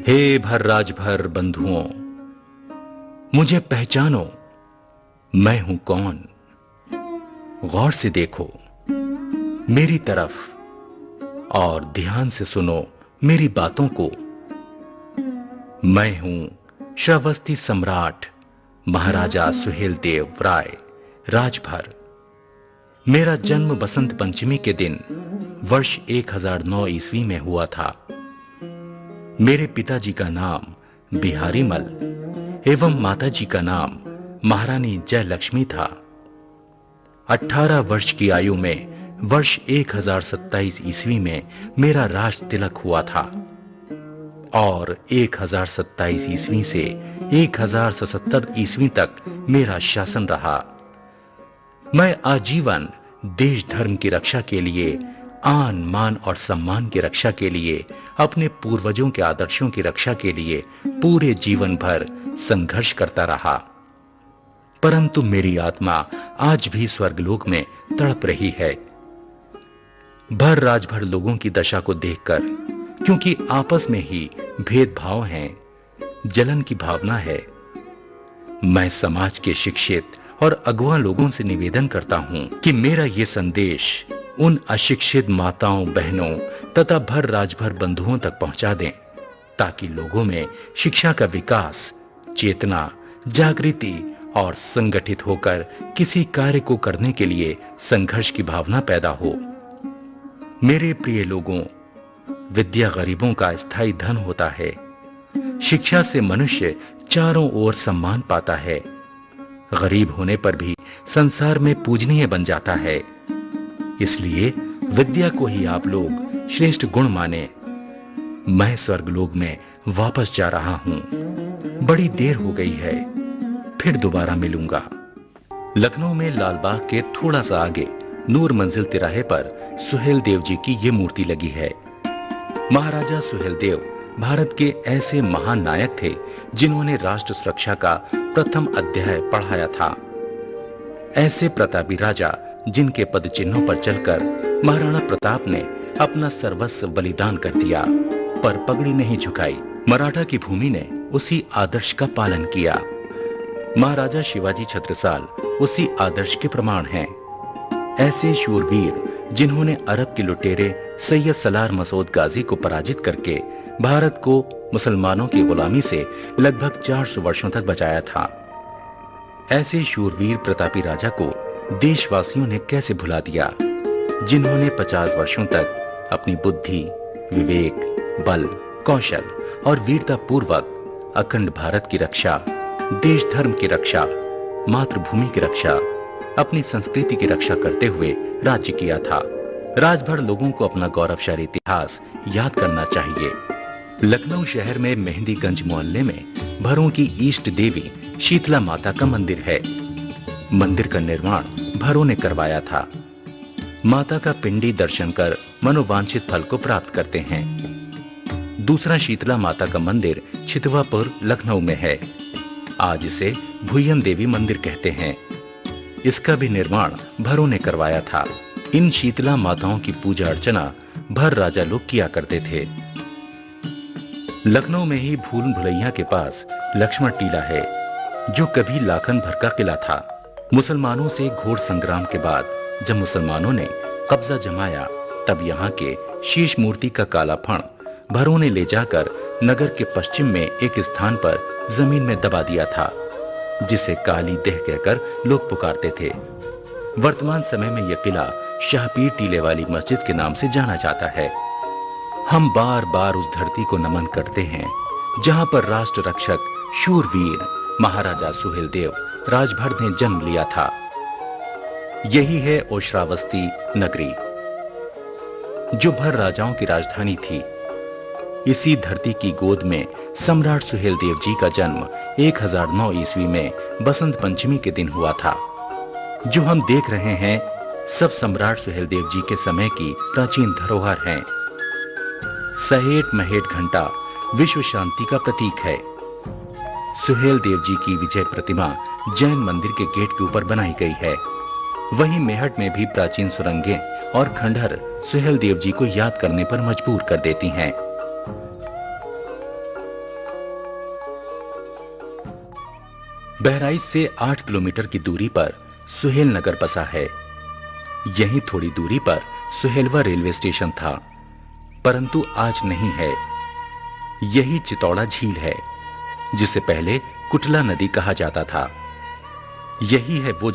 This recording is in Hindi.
हे भर राजभर बंधुओं, मुझे पहचानो, मैं हूं कौन। गौर से देखो मेरी तरफ और ध्यान से सुनो मेरी बातों को। मैं हूं श्रावस्ती सम्राट महाराजा सुहेलदेव राय राजभर। मेरा जन्म बसंत पंचमी के दिन वर्ष 1009 ईस्वी में हुआ था। मेरे पिताजी का नाम बिहारी मल एवं माताजी का नाम महारानी जयलक्ष्मी था। 18 वर्ष की आयु में वर्ष 1027 ईस्वी में मेरा राज तिलक हुआ था और 1027 ईस्वी से 1077 ईस्वी तक मेरा शासन रहा। मैं आजीवन देश धर्म की रक्षा के लिए, आन मान और सम्मान की रक्षा के लिए, अपने पूर्वजों के आदर्शों की रक्षा के लिए पूरे जीवन भर संघर्ष करता रहा। परंतु मेरी आत्मा आज भी स्वर्गलोक में तड़प रही है। भर राजभर लोगों की दशा को देखकर, क्योंकि आपस में ही भेदभाव है, जलन की भावना है, मैं समाज के शिक्षित और अगुआ लोगों से निवेदन करता हूं कि मेरा ये संदेश उन अशिक्षित माताओं, बहनों तथा भर राजभर बंधुओं तक पहुंचा दें, ताकि लोगों में शिक्षा का विकास, चेतना, जागृति और संगठित होकर किसी कार्य को करने के लिए संघर्ष की भावना पैदा हो। मेरे प्रिय लोगों, विद्या गरीबों का स्थायी धन होता है। शिक्षा से मनुष्य चारों ओर सम्मान पाता है। गरीब होने पर भी संसार में पूजनीय बन जाता है। इसलिए विद्या को ही आप लोग श्रेष्ठ गुण माने। मैं स्वर्गलोक में वापस जा रहा हूं। बड़ी देर हो गई है, फिर दोबारा मिलूंगा। लखनऊ में लालबाग के थोड़ा सा आगे नूर मंजिल तिराहे पर सुहेलदेव जी की ये मूर्ति लगी है। महाराजा सुहेलदेव भारत के ऐसे महान नायक थे जिन्होंने राष्ट्र सुरक्षा का प्रथम अध्याय पढ़ाया था। ऐसे प्रतापी राजा जिनके पद चिन्हों पर चलकर महाराणा प्रताप ने अपना सर्वस्व बलिदान कर दिया, पर पगड़ी नहीं झुकाई। मराठा की भूमि ने उसी आदर्श का पालन किया। महाराजा शिवाजी छत्रसाल उसी आदर्श के प्रमाण हैं। ऐसे शूरवीर जिन्होंने अरब के लुटेरे सैयद सलार मसूद गाजी को पराजित करके भारत को मुसलमानों की गुलामी से लगभग 400 वर्षों तक बचाया था। ऐसे शूरवीर प्रतापी राजा को देशवासियों ने कैसे भुला दिया, जिन्होंने 50 वर्षों तक अपनी बुद्धि, विवेक, बल, कौशल और वीरता पूर्वक अखंड भारत की रक्षा, देश धर्म की रक्षा, मातृभूमि की रक्षा, अपनी संस्कृति की रक्षा करते हुए राज्य किया था। राजभर लोगों को अपना गौरवशाली इतिहास याद करना चाहिए। लखनऊ शहर में मेहंदीगंज मोहल्ले में भरों की इष्ट देवी शीतला माता का मंदिर है। मंदिर का निर्माण भरों ने करवाया था। माता का पिंडी दर्शन कर मनोवांछित फल को प्राप्त करते हैं। दूसरा शीतला माता का मंदिर छितवापुर लखनऊ में है। आज इसे भुयन देवी मंदिर कहते हैं। इसका भी निर्माण भरों ने करवाया था। इन शीतला माताओं की पूजा अर्चना भर राजा लोग किया करते थे। लखनऊ में ही भूल भुलैया के पास लक्ष्मण टीला है, जो कभी लाखन भर का किला था। मुसलमानों से घोर संग्राम के बाद जब मुसलमानों ने कब्जा जमाया, तब यहाँ के शीश मूर्ति का काला फण भरों ने ले जाकर नगर के पश्चिम में एक स्थान पर जमीन में दबा दिया था, जिसे काली देह कहकर लोग पुकारते थे। वर्तमान समय में यह किला शाहपीर टीले वाली मस्जिद के नाम से जाना जाता है। हम बार बार उस धरती को नमन करते हैं जहां पर राष्ट्र रक्षक शूरवीर महाराजा सुहेलदेव राजभर ने जन्म लिया था। यही है ओशरावस्ती नगरी, जो भर राजाओं की राजधानी थी। इसी धरती की गोद में सम्राट सुहेलदेव जी का जन्म 1009 ईस्वी में बसंत पंचमी के दिन हुआ था। जो हम देख रहे हैं सब सम्राट सुहेलदेव जी के समय की प्राचीन धरोहर हैं। सहेट महेट घंटा विश्व शांति का प्रतीक है। सुहेल देव जी की विजय प्रतिमा जैन मंदिर के गेट के ऊपर बनाई गई है। वहीं मेहट में भी प्राचीन सुरंगें और खंडहर सुहेल देव जी को याद करने पर मजबूर कर देती हैं। बहराइच से 8 किलोमीटर की दूरी पर सुहेल नगर बसा है। यहीं थोड़ी दूरी पर सुहेलवा रेलवे स्टेशन था, परंतु आज नहीं है। यही चितौड़ा झील है, जिसे पहले कुटला नदी कहा जाता था। यही है वो